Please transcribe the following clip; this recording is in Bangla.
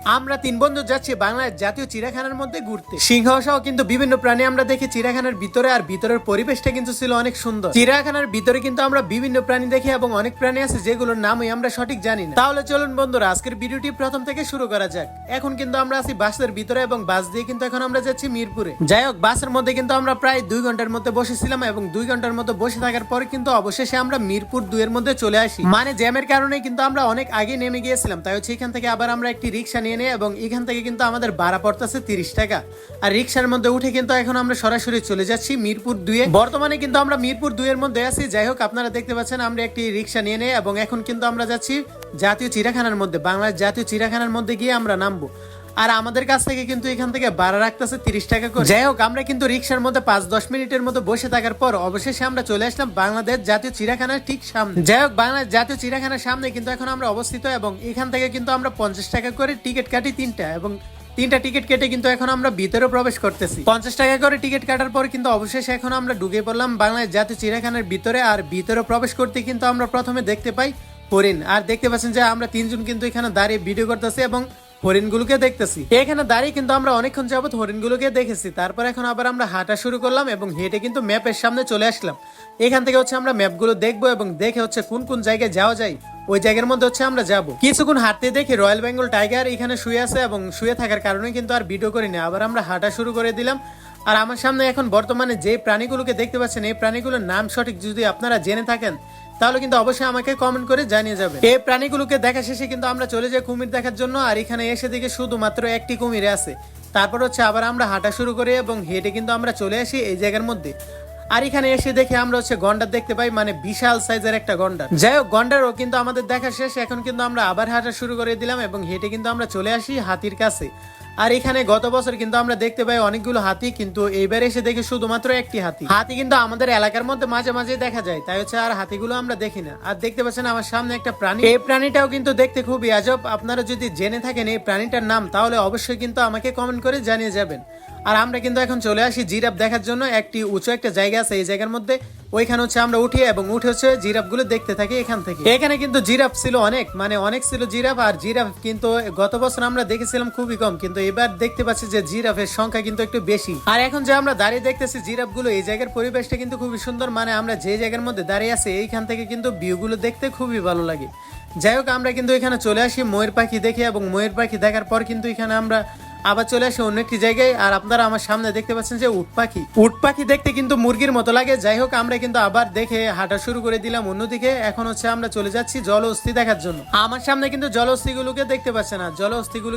আমরা তিন বন্ধু যাচ্ছি বাংলাদেশ জাতীয় চিড়িয়াখানার মধ্যে ঘুরতে। সিংহ সহ কিন্তু বিভিন্ন প্রাণী আমরা দেখি চিড়িয়াখানার ভিতরে, আর ভিতরের পরিবেশটা কিন্তু ছিল অনেক সুন্দর। চিড়িয়াখানার ভিতরে কিন্তু আমরা বিভিন্ন প্রাণী দেখি এবং অনেক প্রাণী আছে যেগুলোর নামই আমরা সঠিক জানি না। তাহলে চলুন বন্ধুরা আজকের ভিডিওটি প্রথম থেকে শুরু করা যাক। এখন কিন্তু আমরা আছি বাসের ভিতরে এবং বাস দিয়ে কিন্তু এখন আমরা যাচ্ছি মিরপুরে। যাই হোক, বাসের মধ্যে কিন্তু আমরা প্রায় 2 ঘন্টার মধ্যে বসেছিলাম এবং 2 ঘন্টার মধ্যে বসে থাকার পরে কিন্তু অবশেষে আমরা মিরপুর 2 এর মধ্যে চলে আসি। মানে জ্যামের কারণে কিন্তু আমরা অনেক আগে নেমে গিয়েছিলাম, তাই হচ্ছে এখান থেকে আবার আমরা একটি রিক্সা নিয়ে নিই এবং এখান থেকে কিন্তু আমাদের ভাড়া পড়তেছে 30 টাকা। আর রিক্সার মধ্যে উঠে কিন্তু এখন আমরা সরাসরি চলে যাচ্ছি মিরপুর 2 এ। বর্তমানে কিন্তু আমরা মিরপুর 2 এর মধ্যে আছি। যাই হোক, আপনারা দেখতে পাচ্ছেন আমরা একটি রিক্সা নিয়ে নেই এবং এখন কিন্তু আমরা যাচ্ছি জাতীয় চিড়িয়াখানার মধ্যে। বাংলাদেশ জাতীয় চিড়িয়াখানার মধ্যে গিয়ে আমরা নামবো। আর আমাদের কাছ থেকে কিন্তু এখান থেকে ভাড়া রাখতেছে 30 টাকা করে। যাই হোক, আমরা কিন্তু রিক্সার মধ্যে 5-10 মিনিটের মতো বসে থাকার পর অবশেষে আমরা চলে আসলাম বাংলাদেশ জাতীয় চিড়িয়াখানার ঠিক সামনে। যাই হোক, বাংলাদেশ জাতীয় চিড়িয়াখানার সামনে কিন্তু এখন আমরা অবস্থিত এবং এখান থেকে কিন্তু আমরা 50 টাকা করে টিকিট কাটি 3টা, এবং 3টা টিকিট কেটে কিন্তু এখন আমরা ভিতরে প্রবেশ করতেছি। 50 টাকা করে টিকিট কাটার পর কিন্তু অবশেষে এখন আমরা ঢুকে পড়লাম বাংলাদেশ জাতীয় চিড়িয়াখানার ভিতরে। আর ভিতরে প্রবেশ করতে কিন্তু আমরা প্রথমে দেখতে পাই হরিণ। আর দেখতে পাচ্ছেন যে আমরা 3 জন কিন্তু এখানে দাঁড়িয়ে ভিডিও করতেছি এবং হরিণগুলোকে দেখতেছি। এখানে দাঁড়িয়ে কিন্তু আমরা অনেকক্ষণ যাবত হরিণগুলোকে দেখেছি। তারপর এখন আবার আমরা হাঁটা শুরু করলাম এবং হেঁটে কিন্তু ম্যাপের সামনে চলে আসলাম। এখান থেকে হচ্ছে আমরা ম্যাপগুলো দেখবো এবং দেখে হচ্ছে কোন কোন জায়গায় যাওয়া যায় ওই জায়গার মধ্যে হচ্ছে আমরা যাব। কিছুক্ষণ হাঁটতে দেখি রয়্যাল বেঙ্গল টাইগার এখানে শুয়ে আছে এবং শুয়ে থাকার কারণে কিন্তু আর ভিডিও করিনি। আবার আমরা হাঁটা শুরু করে দিলাম। আর আমার সামনে এখন বর্তমানে যে প্রাণীগুলোকে দেখতে পাচ্ছেন, এই প্রাণীগুলোর নাম সঠিক যদি আপনারা জেনে থাকেন তাহলে কিন্তু অবশ্যই আমাকে কমেন্ট করে জানিয়ে যাবে। এই প্রাণীগুলোকে দেখা শেষে কিন্তু আমরা চলে যাই কুমির দেখার জন্য। আর এখানে এসে দেখে শুধুমাত্র একটি কুমির আছে। তারপর হচ্ছে আবার আমরা হাঁটা শুরু করি এবং হেঁটে কিন্তু আমরা চলে আসি এই জায়গার মধ্যে। আর এখানে এসে দেখে আমরা হচ্ছে গন্ডার দেখতে পাই, মানে বিশাল সাইজের একটা গন্ডার। যাই হোক, গন্ডারও কিন্তু আমাদের দেখা শেষ। এখন কিন্তু আমরা আবার হাঁটা শুরু করে দিলাম এবং হেঁটে কিন্তু আমরা চলে আসি হাতির কাছে। আর এখানে গত বছর কিন্তু আমরা দেখতে পাই অনেকগুলো হাতি, কিন্তু এইবার এসে দেখি শুধুমাত্র একটি হাতি। হাতি কিন্তু আমাদের এলাকার মধ্যে মাঝে মাঝে দেখা যায়, তাই হচ্ছে আর হাতিগুলো আমরা দেখি না। আর দেখতে পাচ্ছেন আমার সামনে একটা প্রাণী। এই প্রাণীটাও কিন্তু দেখতে খুবই আজব। আপনারা যদি জেনে থাকেন এই প্রাণীটার নাম তাহলে অবশ্যই কিন্তু আমাকে কমেন্ট করে জানিয়ে যাবেন। আর আমরা কিন্তু এখন চলে আসি জিরাফ দেখার জন্য। একটি উঁচু একটা জায়গা আছে এই জায়গার মধ্যে, ওইখানে হচ্ছে আমরা উঠি এবং উঠে হচ্ছে জিরাফ গুলো দেখতে থাকি এখান থেকে। এখানে কিন্তু জিরাফ ছিল অনেক, মানে অনেক ছিল জিরাফ। আর জিরাফ কিন্তু গত বছর আমরা দেখেছিলাম খুবই কম, কিন্তু এবার দেখতে পাচ্ছি যে জিরাফের সংখ্যা কিন্তু একটু বেশি। আর এখন যে আমরা দাঁড়িয়ে দেখতেছি জিরাফ গুলো, এই জায়গার পরিবেশটা কিন্তু খুবই সুন্দর। মানে আমরা যে জায়গার মধ্যে দাঁড়িয়ে আছি এইখান থেকে কিন্তু ভিউ গুলো দেখতে খুবই ভালো লাগে। যাই হোক, আমরা কিন্তু এখানে চলে আসি ময়ূর পাখি দেখে এবং ময়ূর পাখি দেখার পর কিন্তু এখানে আমরা আবার চলে আসি অন্য একটি জায়গায়। আর আপনারা আমার সামনে দেখতে পাচ্ছেন যে উট পাখি। উট পাখি দেখতে কিন্তু মুরগির মতো লাগে। যাই হোক, আমরা কিন্তু আবার দেখে হাঁটা শুরু করে দিলাম অন্যদিকে। এখন হচ্ছে আমরা চলে যাচ্ছি জলহস্তী দেখার জন্য। আমার সামনে কিন্তু জলহস্তী গুলোকে দেখতে পাচ্ছেন না, জলহস্তী গুলো